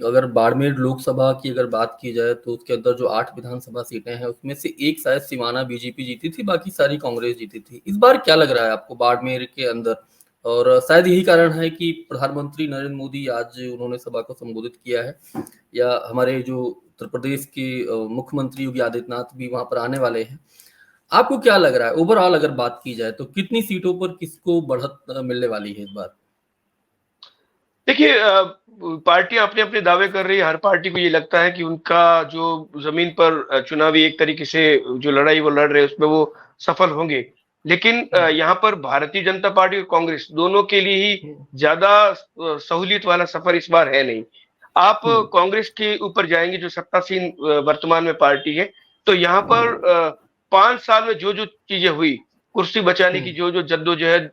अगर बाड़मेर लोकसभा की अगर बात की जाए तो उसके अंदर जो 8 विधानसभा सीटें हैं उसमें से एक शायद सिवाना बीजेपी जीती थी, बाकी सारी कांग्रेस जीती थी। इस बार क्या लग रहा है आपको बाड़मेर के अंदर? और शायद यही कारण है कि प्रधानमंत्री नरेंद्र मोदी आज उन्होंने सभा को संबोधित किया है, या हमारे जो उत्तर प्रदेश के मुख्यमंत्री योगी आदित्यनाथ भी वहां पर आने वाले हैं। आपको क्या लग रहा है ओवरऑल अगर बात की जाए तो कितनी सीटों पर किसको बढ़त मिलने वाली है इस बार? देखिए, पार्टियां अपने अपने दावे कर रही है। हर पार्टी को ये लगता है कि उनका जो जमीन पर चुनावी एक तरीके से जो लड़ाई वो लड़ रहे हैं उसमें वो सफल होंगे। लेकिन यहाँ पर भारतीय जनता पार्टी और कांग्रेस दोनों के लिए ही ज्यादा सहूलियत वाला सफर इस बार है नहीं। आप कांग्रेस के ऊपर जाएंगे जो सत्तासीन वर्तमान में पार्टी है, तो यहाँ पर 5 साल में जो जो चीजें हुई, कुर्सी बचाने की जो जो जद्दोजहद,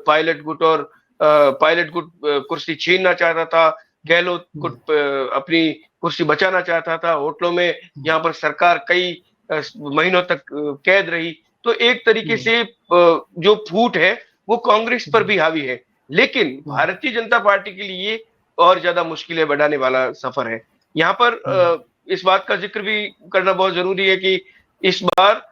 पायलट गुट और पायलट गुट कुर्सी छीनना चाहता था, गहलोत गुट अपनी कुर्सी बचाना चाहता था, होटलों में यहाँ पर सरकार कई महीनों तक कैद रही। तो एक तरीके से जो फूट है वो कांग्रेस पर भी हावी है। लेकिन भारतीय जनता पार्टी के लिए और ज्यादा मुश्किलें बढ़ाने वाला सफर है। यहाँ पर इस बात का जिक्र भी करना बहुत जरूरी है कि इस बार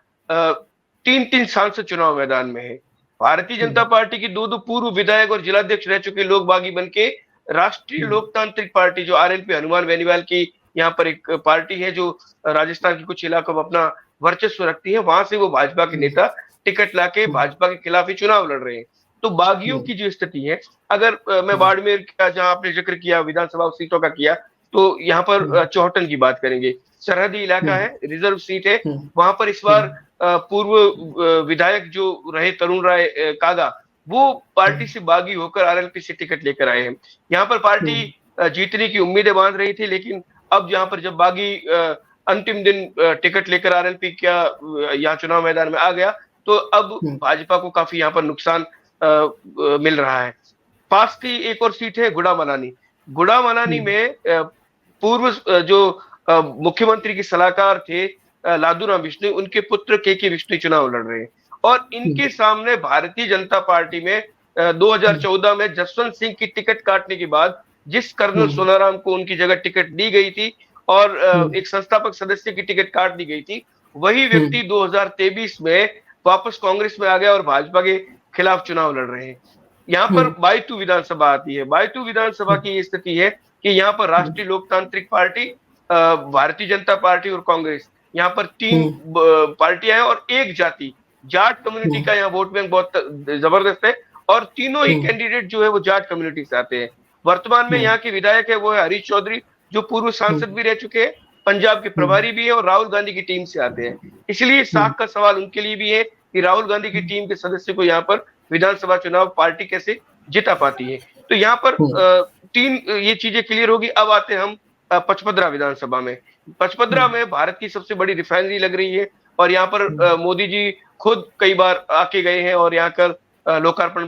3-3 सांसद चुनाव मैदान में है। भारतीय जनता पार्टी की 2-2 पूर्व विधायक और जिलाध्यक्ष रह चुके लोग बागी बन के राष्ट्रीय लोकतांत्रिक पार्टी जो आरएलपी हनुमान बेनीवाल की यहाँ पर एक पार्टी है जो राजस्थान के कुछ इलाकों में अपना वर्चस्व रखती है, वहां से वो भाजपा के नेता टिकट लाके भाजपा के खिलाफ ही चुनाव लड़ रहे हैं। तो बागियों की जो स्थिति है, अगर मैं बाड़मेर का जहां आपने जिक्र किया विधानसभा सीटों का किया, तो यहाँ पर चौहटन की बात करेंगे। सरहदी इलाका है, रिजर्व सीट है। वहां पर इस बार पूर्व विधायक जो रहे तरुण राय कागा, वो पार्टी से बागी होकर आरएलपी से टिकट लेकर आए हैं। यहाँ पर पार्टी जीतने की उम्मीदें बांध रही थी, लेकिन अब यहाँ पर जब बागी अंतिम दिन टिकट लेकर आरएलपी क्या यहाँ चुनाव मैदान में आ गया, तो अब भाजपा को काफी यहाँ पर नुकसान मिल रहा है। पास की एक और सीट है गुड़ा मनानी। गुड़ा मनानी में पूर्व जो मुख्यमंत्री के सलाहकार थे लादूराम विष्णु, उनके पुत्र के विष्णु चुनाव लड़ रहे हैं। और इनके सामने भारतीय जनता पार्टी में 2014 में जसवंत सिंह की टिकट काटने के बाद जिस कर्नल सोनाराम को उनकी जगह टिकट दी गई थी और एक संस्थापक सदस्य की टिकट काट दी गई थी, वही व्यक्ति 2023 में वापस कांग्रेस में आ गया और भाजपा के खिलाफ चुनाव लड़ रहे हैं। यहाँ पर बाई2 विधानसभा आती है। बाई2 विधानसभा की ये स्थिति है कि यहाँ पर राष्ट्रीय लोकतांत्रिक पार्टी, भारतीय जनता पार्टी और कांग्रेस, यहाँ पर 3 पार्टियां हैं और एक जाति, जाट कम्युनिटी का यहाँ वोट बैंक बहुत जबरदस्त है और तीनों ही कैंडिडेट जो है वो जाट कम्युनिटी से आते हैं। वर्तमान में यहाँ के विधायक है वो है हरीश चौधरी, जो पूर्व सांसद भी रह चुके हैं, पंजाब के प्रभारी भी है और राहुल गांधी की टीम से आते हैं। इसलिए साख का सवाल उनके लिए भी है कि राहुल गांधी की टीम के सदस्य को यहाँ पर विधानसभा चुनाव पार्टी कैसे जिता पाती है। तो यहाँ पर 3 ये चीजें क्लियर होगी। अब आते हैं हम पचपदरा विधानसभा में। पचपदरा में भारत की सबसे बड़ी रिफाइनरी लग रही है और यहाँ पर मोदी जी खुद कई बार आके गए हैं और यहाँ कर लोकार्पण,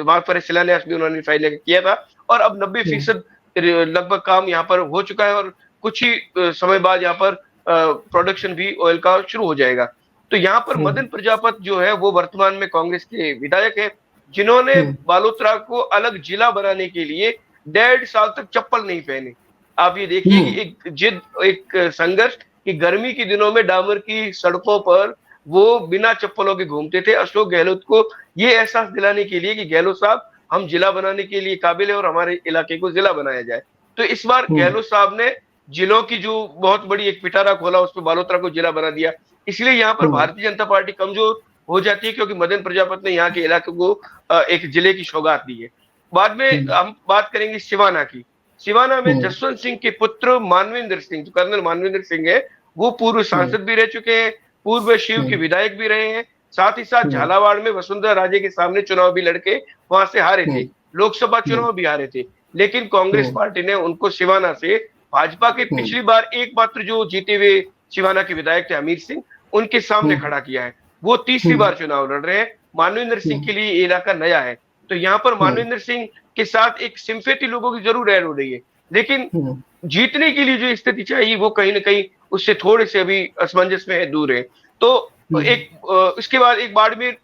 वहां पर शिलान्यास भी उन्होंने रिफाइनरी का किया था और अब 90% लगभग काम यहाँ पर हो चुका है और कुछ ही समय बाद यहाँ पर प्रोडक्शन भी ऑयल का शुरू हो जाएगा। तो यहाँ पर मदन प्रजापति जो है वो वर्तमान में कांग्रेस के विधायक है, जिन्होंने बालोतरा को अलग जिला बनाने के लिए 1.5 साल तक चप्पल नहीं पहने। आप ये देखिए कि एक जिद, एक संघर्ष कि गर्मी के दिनों में डामर की सड़कों पर वो बिना चप्पलों के घूमते थे, अशोक गहलोत को ये एहसास दिलाने के लिए कि गहलोत साहब हम जिला बनाने के लिए काबिल है और हमारे इलाके को जिला बनाया जाए। तो इस बार गहलोत साहब ने जिलों की जो बहुत बड़ी एक पिटारा खोला, उस पर बालोतरा को जिला बना दिया। इसलिए यहाँ पर भारतीय जनता पार्टी कमजोर हो जाती है क्योंकि मदन प्रजापति ने यहाँ के इलाके को एक जिले की सौगात दी है। बाद में हम बात करेंगे सिवाना की। सिवाना में जसवंत सिंह के पुत्र मानवेंद्र सिंह, जो कर्नल मानवेंद्र सिंह है, वो पूर्व सांसद भी रह चुके हैं, पूर्व शिव के विधायक भी रहे हैं। साथ ही साथ झालावाड़ में वसुंधरा राजे के सामने चुनाव भी लड़के वहां से हारे थे, लोकसभा चुनाव भी हारे थे। लेकिन कांग्रेस पार्टी ने उनको सिवाना से भाजपा के पिछली बार एकमात्र जो जीते हुए सिवाना के विधायक थे अमीर सिंह, उनके सामने खड़ा किया है। वो तीसरी बार चुनाव लड़ रहे हैं। मानवेंद्र सिंह के लिए ये इलाका नया है, तो यहाँ पर मानवेंद्र सिंह के साथ एक सिंपैथी लोगों की जरूर ऐड हो रही है, लेकिन जीतने के लिए जो स्थिति चाहिए वो कहीं ना कहीं उससे थोड़े से अभी असमंजस में है, दूर है। तो एक इसके बाद एक बाड़मेर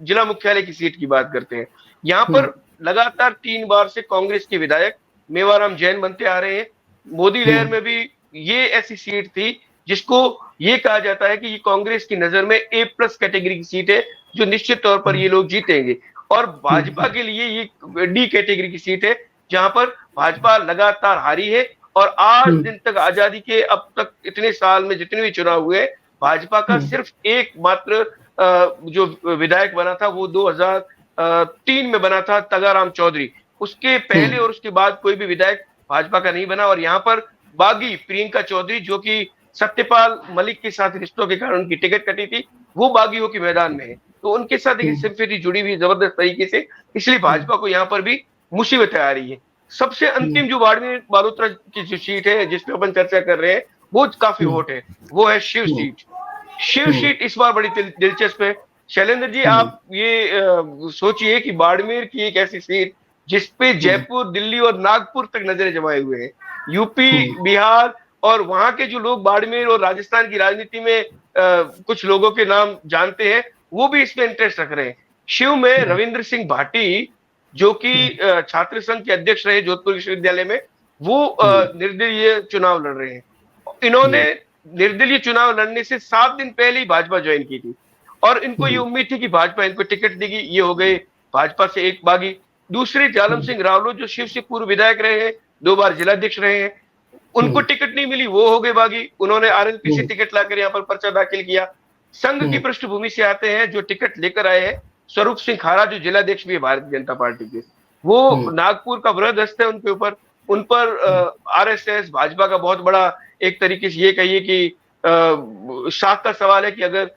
जिला मुख्यालय की सीट की बात करते हैं। यहाँ पर लगातार 3 बार से कांग्रेस के विधायक मेवाराम जैन बनते आ रहे हैं। मोदी लहर में भी ये ऐसी सीट थी जिसको ये कहा जाता है कि ये कांग्रेस की नजर में A+ कैटेगरी की सीट है, जो निश्चित तौर पर ये लोग जीतेंगे। और भाजपा के लिए ये D कैटेगरी की सीट है, जहां पर भाजपा लगातार हारी है और आज दिन तक आजादी के अब तक इतने साल में जितने भी चुनाव हुए, भाजपा का सिर्फ एकमात्र जो विधायक बना था वो 2003 में बना था, तगाराम चौधरी। उसके पहले और उसके बाद कोई भी विधायक भाजपा का नहीं बना। और यहाँ पर बागी प्रियंका चौधरी, जो कि सत्यपाल मलिक के साथ रिश्तों के कारण उनकी टिकट कटी थी, वो बागियों के मैदान में है, तो उनके साथ एक सिंपैथी जुड़ी हुई जबरदस्त तरीके से, इसलिए भाजपा को यहाँ पर भी मुसीबतें आ रही है। सबसे अंतिम जो बाड़मेर बालोतरा की जो सीट है जिसपे अपन चर्चा कर रहे हैं, वो काफी हॉट है, वो है शिव सीट। शिव सीट इस बार बड़ी दिलचस्प है। शैलेंद्र जी, आप ये सोचिए कि बाड़मेर की एक ऐसी सीट जिसपे जयपुर, दिल्ली और नागपुर तक नजरें जमाए हुए हैं। यूपी, बिहार और वहां के जो लोग बाड़मेर और राजस्थान की राजनीति में कुछ लोगों के नाम जानते हैं, वो भी इसमें इंटरेस्ट रख रहे हैं। शिव में रविंद्र सिंह भाटी, जो कि छात्र संघ के अध्यक्ष रहे जोधपुर विश्वविद्यालय में, वो निर्दलीय चुनाव लड़ रहे हैं। इन्होंने निर्दलीय चुनाव लड़ने से 7 दिन पहले ही भाजपा ज्वाइन की थी और इनको ये उम्मीद थी कि भाजपा इनको टिकट देगी। ये हो गए भाजपा से एक बागी। दूसरे जालम सिंह रावलो, जो शिव से पूर्व विधायक रहे हैं, 2 बार जिलाध्यक्ष रहे हैं, उनको टिकट नहीं मिली, वो हो गए बागी। उन्होंने आरएलपी से टिकट लाकर यहाँ पर पर्चा दाखिल किया। संघ की पृष्ठभूमि से आते हैं जो टिकट लेकर आए हैं, स्वरूप सिंह खारा, जो जिलाध्यक्ष भी है भारतीय जनता पार्टी के, वो नागपुर का वृहद हस्त है उनके ऊपर। उन पर आरएसएस, भाजपा का बहुत बड़ा एक तरीके से ये कहिए कि शाख का सवाल है कि अगर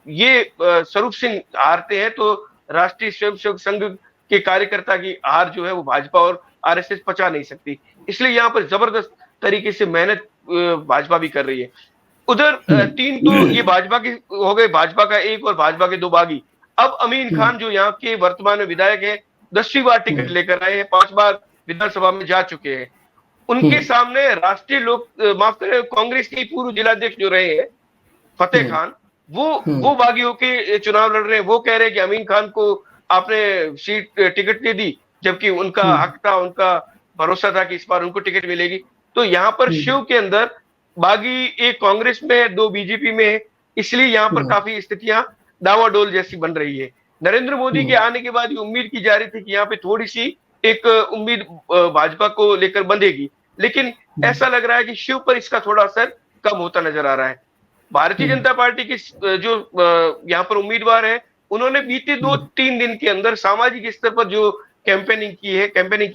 ये स्वरूप सिंह हारते हैं तो राष्ट्रीय स्वयंसेवक संघ के कार्यकर्ता की हार जो है वो भाजपा और आरएसएस पचा नहीं सकती। इसलिए यहाँ पर जबरदस्त तरीके से मेहनत भाजपा भी कर रही है। उधर 3 तो ये भाजपा के हो गए, भाजपा का एक और भाजपा के 2 बागी। अब अमीन खान, जो यहाँ के वर्तमान में विधायक है, 10वीं बार टिकट लेकर आए हैं, 5 बार विधानसभा में जा चुके हैं। उनके सामने राष्ट्रीय लोक माफ करें कांग्रेस के पूर्व जिलाध्यक्ष जो रहे हैं फतेह खान, वो बागी होके चुनाव लड़ रहे हैं। वो कह रहे हैं कि अमीन खान को आपने सीट टिकट दे दी, जबकि उनका हक था, उनका भरोसा था कि इस बार उनको टिकट मिलेगी। तो यहाँ पर शिव के अंदर बागी एक कांग्रेस में है, 2 बीजेपी में है, इसलिए यहाँ पर काफी स्थितियां डावाडोल जैसी बन रही है। नरेंद्र मोदी के आने के बाद ये उम्मीद की जा रही थी कि यहाँ पे थोड़ी सी एक उम्मीद भाजपा को लेकर बंधेगी, लेकिन ऐसा लग रहा है कि शिव पर इसका थोड़ा असर कम होता नजर आ रहा है। भारतीय जनता पार्टी के जो यहाँ पर उम्मीदवार है, उन्होंने बीते 2-3 दिन के अंदर सामाजिक स्तर पर जो कैंपेनिंग की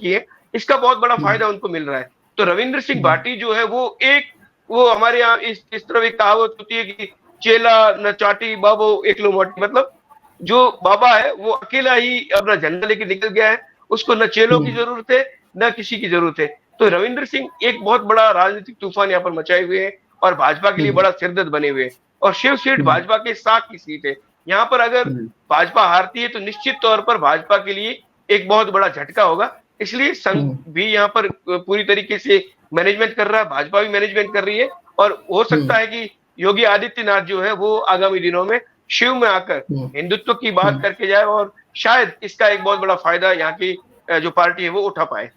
है, इसका बहुत बड़ा फायदा उनको मिल रहा है। तो रविंद्र सिंह भाटी जो है वो हमारे यहाँ इस तरफ एक कहावत होती है कि चेला न चाटी बाबो एकलो मोटी, मतलब जो बाबा है वो अकेला ही अपना झंडा लेके निकल गया है, उसको न चेलों की जरूरत है न किसी की जरूरत है। तो रविंद्र सिंह एक बहुत बड़ा राजनीतिक तूफान यहाँ पर मचाए हुए हैं और भाजपा के लिए बड़ा सिरदर्द बने हुए हैं। और शिव सीट भाजपा के साथ की सीट है। यहाँ पर अगर भाजपा हारती है तो निश्चित तौर पर भाजपा के लिए एक बहुत बड़ा झटका होगा। इसलिए संघ भी यहाँ पर पूरी तरीके से मैनेजमेंट कर रहा है, भाजपा भी मैनेजमेंट कर रही है, और हो सकता है कि योगी आदित्यनाथ जो है वो आगामी दिनों में शिव में आकर हिंदुत्व की बात करके जाए और शायद इसका एक बहुत बड़ा फायदा यहाँ की जो पार्टी है वो उठा पाए।